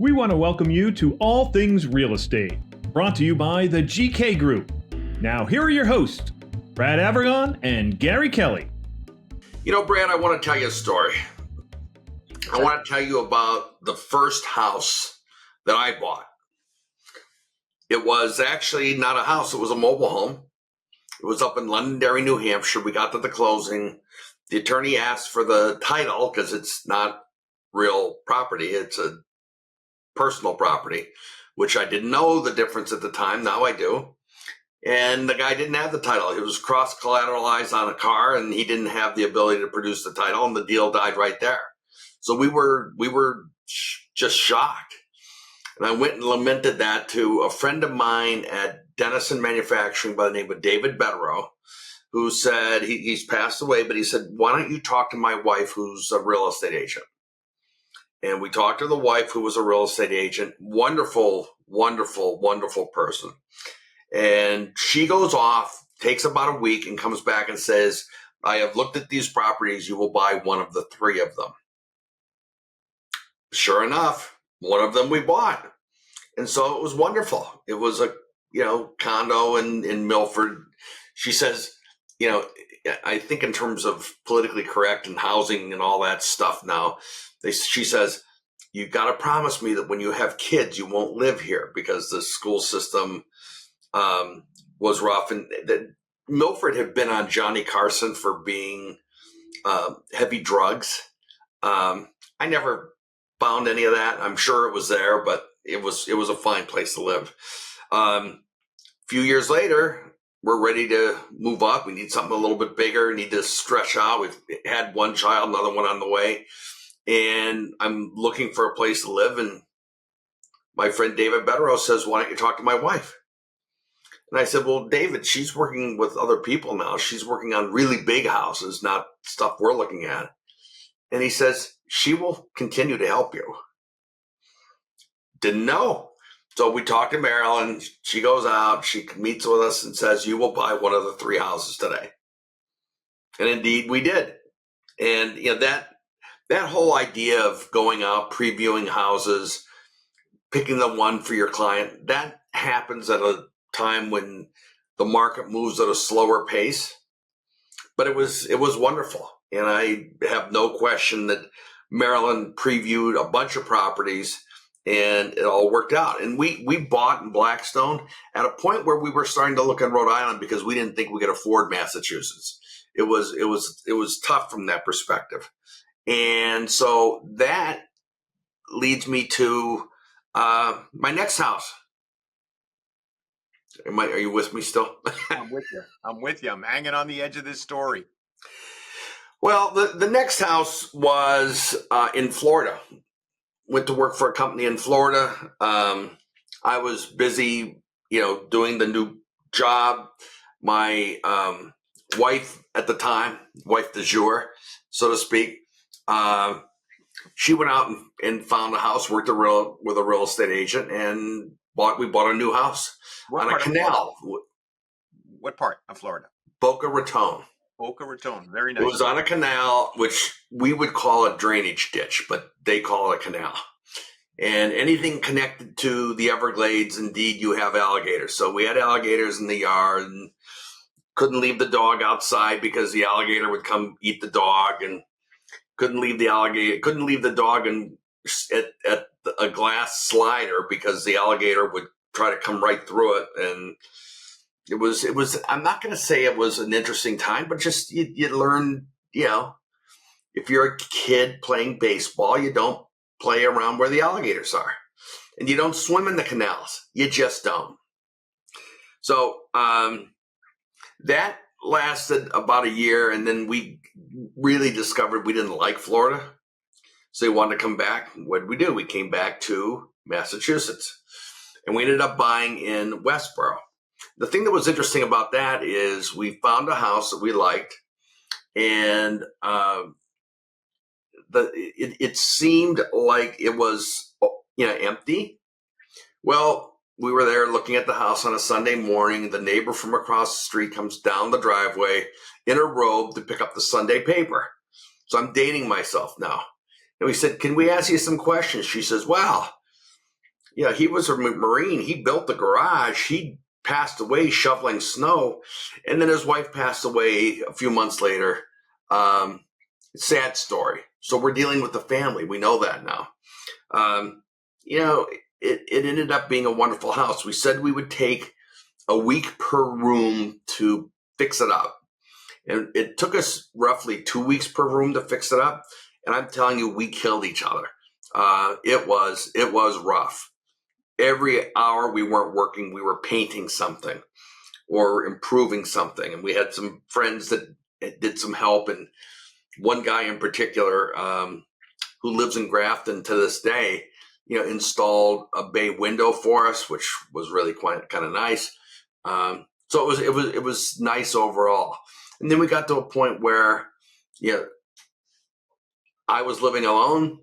We want to welcome you to All Things Real Estate, brought to you by the GK Group. Now, here are your hosts, Brad Avergon and Gary Kelly. You know, Brad, I want to tell you a story. I want to tell you about the first house that I bought. It was actually not a house, it was a mobile home. It was up in Londonderry, New Hampshire. We got to the closing. The attorney asked for the title because it's not real property. It's a personal property, which I didn't know the difference at the time. Now I do. And the guy didn't have the title. It was cross-collateralized on a car, and he didn't have the ability to produce the title, and the deal died right there. So we were just shocked. And I went and lamented that to a friend of mine at Dennison Manufacturing by the name of David Betterow, who said, he's passed away, but he said, why don't you talk to my wife, who's a real estate agent? And we talked to the wife, who was a real estate agent. Wonderful, wonderful, wonderful person. And she goes off, takes about a week, and comes back and says, I have looked at these properties. You will buy one of the three of them. Sure enough, one of them we bought. And so it was wonderful. It was a, condo in Milford. She says, I think in terms of politically correct and housing and all that stuff now, she says, you got to promise me that when you have kids, you won't live here, because the school system was rough. And that Milford had been on Johnny Carson for being heavy drugs. I never found any of that. I'm sure it was there, but it was a fine place to live. Few years later, we're ready to move up. We need something a little bit bigger, need to stretch out. We've had one child, another one on the way. And I'm looking for a place to live. And my friend David Betterow says, why don't you talk to my wife? And I said, well, David, she's working with other people now. She's working on really big houses, not stuff we're looking at. And he says, she will continue to help you. Didn't know. So we talked to Marilyn. She goes out, she meets with us and says, you will buy one of the three houses today. And indeed we did. And that whole idea of going out, previewing houses, picking the one for your client, that happens at a time when the market moves at a slower pace. But it was wonderful. And I have no question that Marilyn previewed a bunch of properties, and it all worked out. And we bought in Blackstone at a point where we were starting to look in Rhode Island because we didn't think we could afford Massachusetts. It was tough from that perspective. And so that leads me to my next house. Are you with me still? I'm with you. I'm hanging on the edge of this story. Well, the next house was in Florida. Went to work for a company in Florida. I was busy, doing the new job. My wife at the time, wife du jour, so to speak, she went out and found a house, worked with a real estate agent, and we bought a new house on a canal. What part of Florida? Boca Raton. Boca Raton, very nice. It was on a canal, which we would call a drainage ditch, but they call it a canal. And anything connected to the Everglades, indeed, you have alligators. So we had alligators in the yard, and couldn't leave the dog outside because the alligator would come eat the dog, and couldn't leave the dog at a glass slider because the alligator would try to come right through it. And it was, I'm not going to say it was an interesting time, but just you learn, if you're a kid playing baseball, you don't play around where the alligators are, and you don't swim in the canals. You just don't. So that lasted about a year, and then we really discovered we didn't like Florida. So we wanted to come back. What did we do? We came back to Massachusetts, and we ended up buying in Westboro. The thing that was interesting about that is we found a house that we liked, and it seemed like it was empty. Well, we were there looking at the house on a Sunday morning. The neighbor from across the street comes down the driveway in a robe to pick up the Sunday paper. So I'm dating myself now. And we said, can we ask you some questions? She says, well, Yeah, he was a Marine. He built the garage. He passed away shoveling snow, and then his wife passed away a few months later. Um, Sad story. So we're dealing with the family. We know that now. Um, you know, it ended up being a wonderful house. We said we would take a week per room to fix it up. And it took us roughly 2 weeks per room to fix it up. And I'm telling you, we killed each other. It was rough. Every hour we weren't working, we were painting something or improving something. And we had some friends that did some help. And one guy in particular, who lives in Grafton to this day, installed a bay window for us, which was really quite kind of nice. So it was nice overall. And then we got to a point where, I was living alone.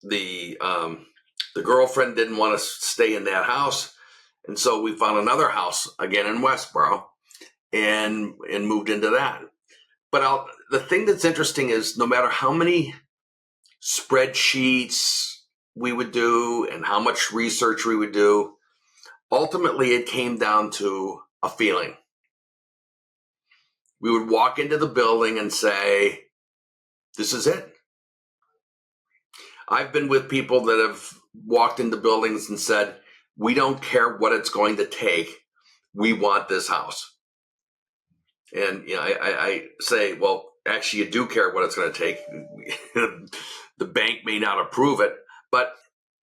The girlfriend didn't want to stay in that house, and so we found another house again in Westboro, and moved into that. But the thing that's interesting is, no matter how many spreadsheets we would do and how much research we would do, ultimately it came down to a feeling. We would walk into the building and say, this is it. I've been with people that have walked into buildings and said, we don't care what it's going to take. We want this house. And I say, well, actually, you do care what it's going to take. The bank may not approve it, but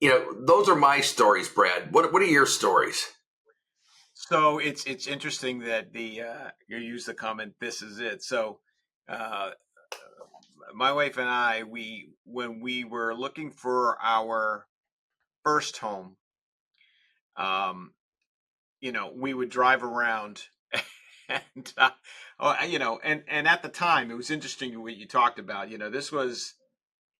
those are my stories, Brad. What are your stories? So it's interesting that you use the comment, "This is it." So uh, my wife and I, when we were looking for our first home, um, we would drive around, and and at the time, it was interesting what you talked about. This was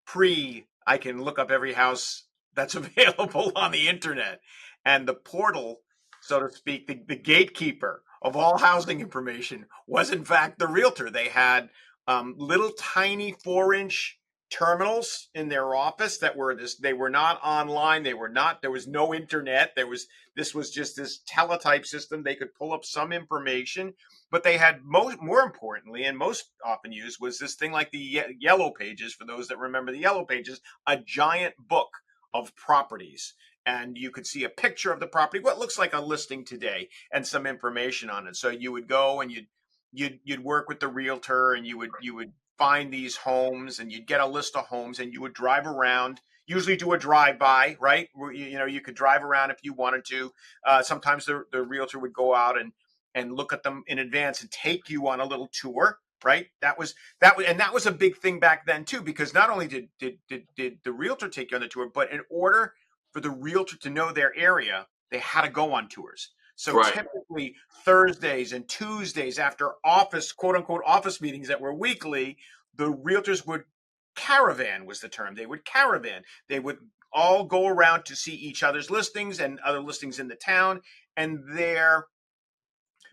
pre. I can look up every house that's available on the internet, and the portal, so to speak, the gatekeeper of all housing information was in fact the realtor. They had little tiny 4-inch terminals in their office that were this. They were not online. They were not. There was no internet. This was just this teletype system. They could pull up some information, but they had more importantly, and most often used, was this thing like the yellow pages. For those that remember the yellow pages, a giant book of properties, and you could see a picture of the property, what looks like a listing today, and some information on it. So you would go and you'd work with the realtor, and you would find these homes, and you'd get a list of homes, and you would drive around, usually do a drive-by, right? You could drive around if you wanted to. Sometimes the realtor would go out and look at them in advance and take you on a little tour, right? That was a big thing back then too, because not only did the realtor take you on the tour, but in order for the realtor to know their area, they had to go on tours. So Right. typically Thursdays and Tuesdays, after office, quote unquote, office meetings that were weekly, the realtors would caravan, was the term. They would caravan. They would all go around to see each other's listings and other listings in the town. And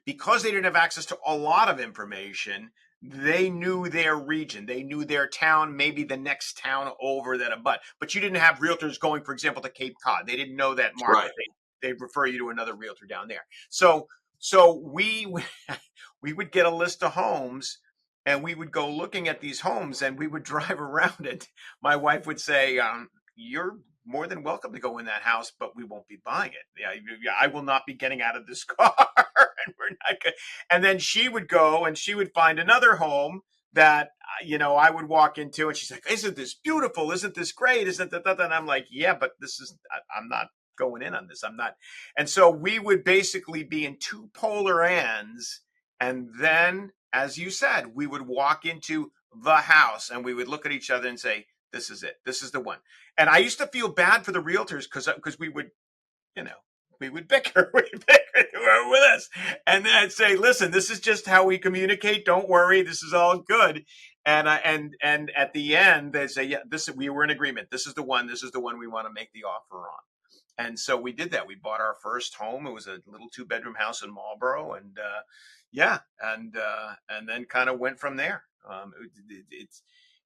because they didn't have access to a lot of information, they knew their region, they knew their town, maybe the next town over that abut. But you didn't have realtors going, for example, to Cape Cod. They didn't know that market. Right. They'd refer you to another realtor down there. So we we would get a list of homes, and we would go looking at these homes, and we would drive around it. My wife would say, "You're more than welcome to go in that house, but we won't be buying it. Yeah, I will not be getting out of this car." And we're not good. And then she would go and she would find another home that I would walk into, and she's like, "Isn't this beautiful? Isn't this great? Isn't that?" And I'm like, "Yeah, but I'm not going in on this. I'm not." And so we would basically be in two polar ends, and then, as you said, we would walk into the house and we would look at each other and say, "This is it. This is the one." And I used to feel bad for the realtors because we would, you know, we would bicker, with us, and then I'd say, "Listen, this is just how we communicate. Don't worry, this is all good." And at the end, they say, "Yeah, we were in agreement. This is the one. This is the one we want to make the offer on." And so we did that. We bought our first home. It was a little 2-bedroom house in Marlboro, and yeah, and then kind of went from there.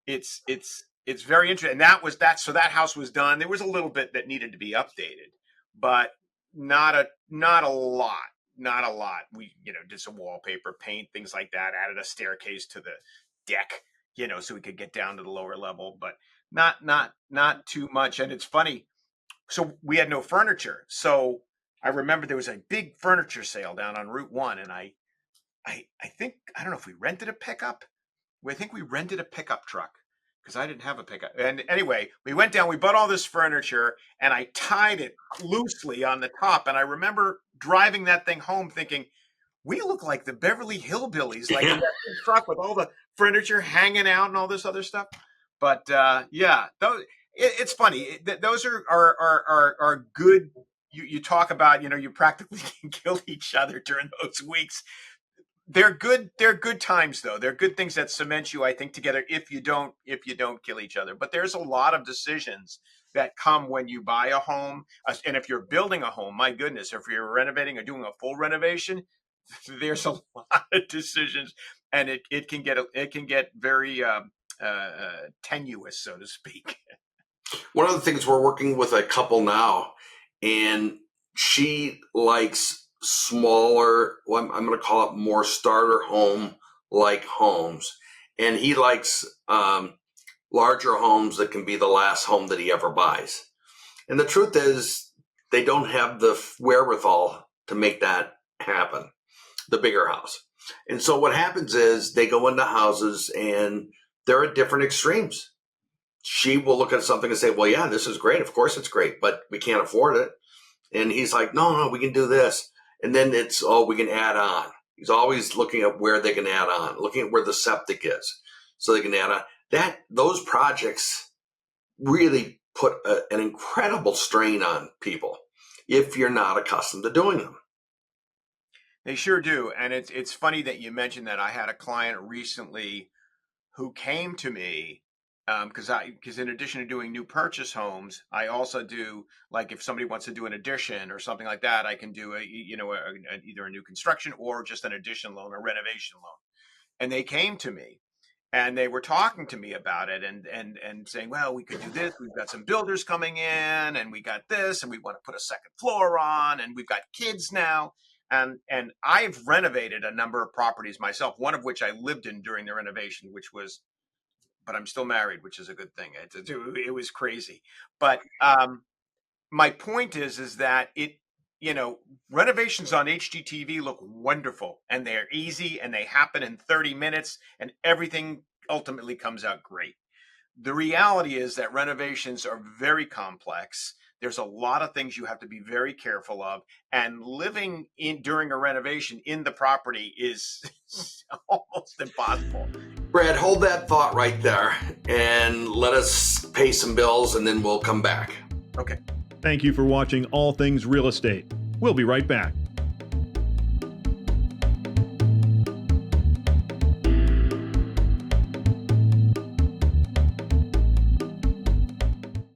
It's very interesting. And that was that. So that house was done. There was a little bit that needed to be updated, but not a lot. Not a lot. We, did some wallpaper, paint, things like that, added a staircase to the deck, so we could get down to the lower level, but not too much. And it's funny. So we had no furniture. So I remember there was a big furniture sale down on Route 1, and I think, I don't know if we rented a pickup. I think we rented a pickup truck because I didn't have a pickup. And anyway, we went down, we bought all this furniture, and I tied it loosely on the top. And I remember driving that thing home thinking, we look like the Beverly Hillbillies, like in that big truck with all the furniture hanging out and all this other stuff. But yeah, it's funny. Those are good. You talk about, you practically can kill each other during those weeks. They're good times though. They're good things that cement you, I think, together if you don't kill each other. But there's a lot of decisions that come when you buy a home. And if you're building a home, my goodness, if you're renovating or doing a full renovation, there's a lot of decisions, and it can get very tenuous, so to speak. One of the things, we're working with a couple now, and she likes smaller, well, I'm going to call it more starter home like homes, and he likes larger homes that can be the last home that he ever buys. And the truth is, they don't have the wherewithal to make that happen, the bigger house. And so what happens is they go into houses and they're at different extremes. She will look at something and say, well, yeah, this is great. Of course it's great, but we can't afford it. And he's like, no, we can do this. And then it's, we can add on. He's always looking at where they can add on, looking at where the septic is so they can add on. Those projects really put an incredible strain on people if you're not accustomed to doing them. They sure do. And it's funny that you mentioned that. I had a client recently who came to me because in addition to doing new purchase homes, I also do, like, if somebody wants to do an addition or something like that, I can do either a new construction or just an addition loan or renovation loan. And they came to me and they were talking to me about it and saying, well, we could do this. We've got some builders coming in and we got this and we want to put a second floor on and we've got kids now. And I've renovated a number of properties myself, one of which I lived in during the renovation, but I'm still married, which is a good thing. It was crazy. But my point is that renovations on HGTV look wonderful and they're easy and they happen in 30 minutes and everything ultimately comes out great. The reality is that renovations are very complex. There's a lot of things you have to be very careful of, and living during a renovation in the property is almost impossible. Brad, hold that thought right there and let us pay some bills and then we'll come back. Okay. Thank you for watching All Things Real Estate. We'll be right back.